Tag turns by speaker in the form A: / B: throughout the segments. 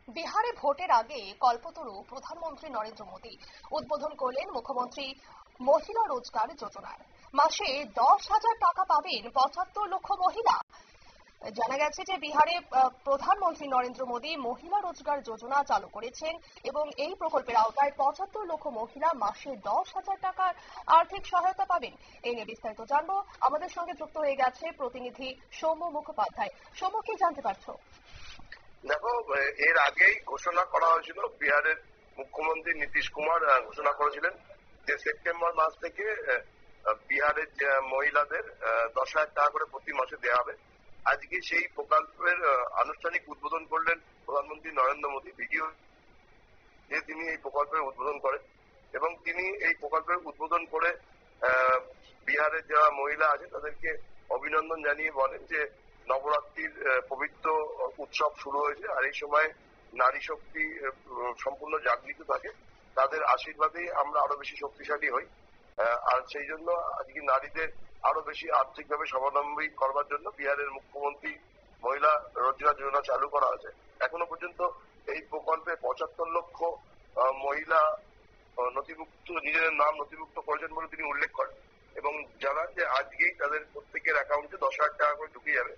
A: বিহারে ভোটের আগে কল্পতরু প্রধানমন্ত্রী নরেন্দ্র মোদী উদ্বোধন করলেন মুখ্যমন্ত্রী মহিলা রোজগার যোজনার। মাসে 10,000 টাকা পাবেন 75 লক্ষ মহিলা। জানা গেছে যে বিহারে প্রধানমন্ত্রী নরেন্দ্র মোদী মহিলা রোজগার যোজনা চালু করেছেন এবং এই প্রকল্পের আওতায় 75 লক্ষ মহিলা মাসে 10,000 টাকার আর্থিক সহায়তা পাবেন। এই নিয়ে বিস্তারিত জানবো। আমাদের সঙ্গে যুক্ত হয়ে গেছে প্রতিনিধি সৌম্য মুখোপাধ্যায়। সৌম্য, কি জানতে পারছো?
B: দেখো, এর আগেই ঘোষণা করা হয়েছিল, বিহারের মুখ্যমন্ত্রী নীতিশ কুমার ঘোষণা করেছিলেন যে সেপ্টেম্বর মাস থেকে বিহারের মহিলাদের 10,000 টাকা করে প্রতি মাসে দেওয়া হবে। আজকে সেই প্রকল্পের আনুষ্ঠানিক উদ্বোধন করলেন প্রধানমন্ত্রী নরেন্দ্র মোদী। ভিডিও যে তিনি এই প্রকল্পের উদ্বোধন করেন এবং তিনি এই প্রকল্পের উদ্বোধন করে বিহারের যারা মহিলা আছে তাদেরকে অভিনন্দন জানিয়ে বলেন যে নবরাত্রির পবিত্র উৎসব শুরু হয়েছে, আর এই সময় নারী শক্তি সম্পূর্ণ জাগৃত থাকে। তাদের আশীর্বাদেই আমরা আরো বেশি শক্তিশালী হই। আর সেই জন্য আজকে নারীদের আরো বেশি আর্থিকভাবে স্বাবলম্বী করবার জন্য বিহারের মুখ্যমন্ত্রী মহিলা রোজগার যোজনা চালু করা হয়েছে। এখনো পর্যন্ত এই প্রকল্পে 75 লক্ষ মহিলা নিজেদের নাম নথিভুক্ত করেছেন বলে তিনি উল্লেখ করেন এবং জানান যে আজকেই তাদের প্রত্যেকের অ্যাকাউন্টে 10,000 টাকা করে ঢুকে যাবে।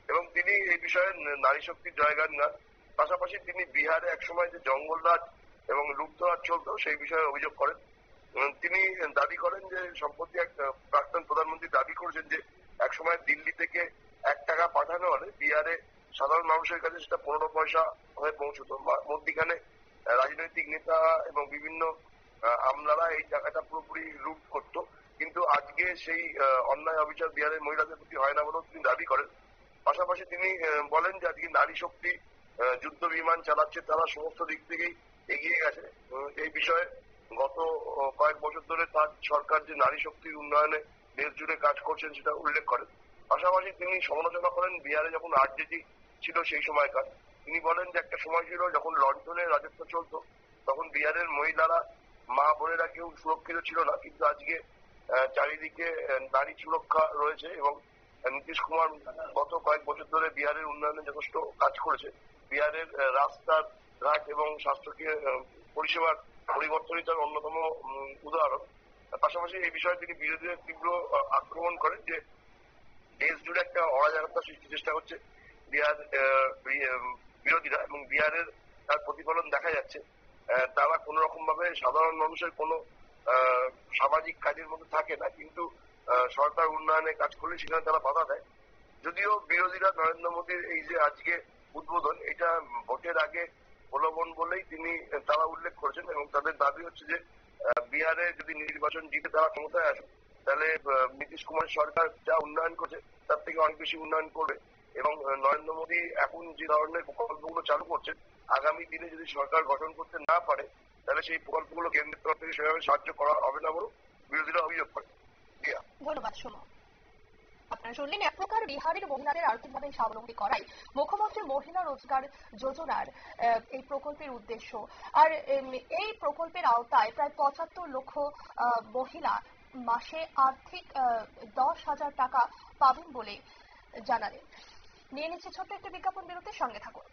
B: এবং তিনি এই বিষয়ে নারী শক্তির জয়গান গান। পাশাপাশি তিনি বিহারে একসময় যে জঙ্গলরাজ এবং লুটতরাজ চলত সেই বিষয়ে অভিযোগ করেন। তিনি দাবি করেন যে সম্প্রতি এক প্রাক্তন প্রধানমন্ত্রী দাবি করেছেন যে একসময় দিল্লি থেকে 1 টাকা পাঠানো হলে বিহারে সাধারণ মানুষের কাছে সেটা 15 পয়সা হয়ে পৌঁছত। মধ্যিখানে রাজনৈতিক নেতা এবং বিভিন্ন আমলারা এই টাকাটা পুরোপুরি লুট করত। কিন্তু আজকে সেই অন্যায় অবিচার বিহারের মহিলাদের প্রতি হয় না বলেও তিনি দাবি করেন। পাশাপাশি তিনি বলেন যে আজকে নারী শক্তি যুদ্ধ বিমান চালাচ্ছে, তারা সমস্ত দিক থেকেই এগিয়ে গেছে। এই বিষয়ে গত কয়েক বছর ধরে তার সরকার যে নারী শক্তির উন্নয়নে দেশ জুড়ে কাজ করছেন সেটা উল্লেখ করেন। পাশাপাশি তিনি সমালোচনা করেন বিহারে যখন আরজেডি ছিল সেই সময়কার। তিনি বলেন যে একটা সময় ছিল যখন লন্ডনের রাজত্ব চলতো, তখন বিহারের মহিলারা মা বোনেরা কেউ সুরক্ষিত ছিল না, কিন্তু আজকে চারিদিকে নারী সুরক্ষা রয়েছে এবং নীতিশ কুমার গত কয়েক বছর ধরে বিহারের উন্নয়নে যথেষ্ট কাজ করেছে। বিহারের রাস্তার ঘাট এবং স্বাস্থ্য পরিষেবার পরিবর্তনই তার অন্যতম উদাহরণ। পাশাপাশি এই বিষয়ে তিনি বিরোধীদের তীব্র আক্রমণ করেন যে দেশ জুড়ে একটা অরাজকতা সৃষ্টির চেষ্টা করছে বিহার বিরোধীরা এবং বিহারের তার প্রতিফলন দেখা যাচ্ছে। তারা কোন রকম ভাবে সাধারণ মানুষের কোনো সামাজিক কাজের মধ্যে থাকে না, কিন্তু সরকার উন্নয়নে কাজ করলে সেখানে তারা বাধা দেয়। যদিও বিরোধীরা নরেন্দ্র মোদীর এই যে আজকে উদ্বোধন, এটা ভোটের আগে প্রলোভন বলেই তারা উল্লেখ করেছেন এবং তাদের দাবি হচ্ছে যে বিহারে যদি নির্বাচন জিতে তারা ক্ষমতায় আসে তাহলে নীতিশ কুমার সরকার যা উন্নয়ন করছে তার থেকে অনেক বেশি উন্নয়ন করবে এবং নরেন্দ্র মোদী এখন যে ধরনের প্রকল্পগুলো চালু করছেন আগামী দিনে যদি সরকার গঠন করতে না পারে তাহলে সেই প্রকল্পগুলো কেন্দ্রের তরফ থেকে সেভাবে সাহায্য করা হবে না বলে বিরোধীরা অভিযোগ করে।
A: ধন্যবাদ সোমা। আপনারা শুনলেন এক প্রকার বিহারের মহিলাদের আর্থিকভাবে স্বাবলম্বী করাই মুখ্যমন্ত্রী মহিলা রোজগার যোজনার এই প্রকল্পের উদ্দেশ্য। আর এই প্রকল্পের আওতায় প্রায় 75 লক্ষ মহিলা মাসে আর্থিক 10,000 টাকা পাবেন বলে জানালেন। নিয়ে নিচ্ছে ছোট্ট একটি বিজ্ঞাপন বিরতির সঙ্গে থাকুন।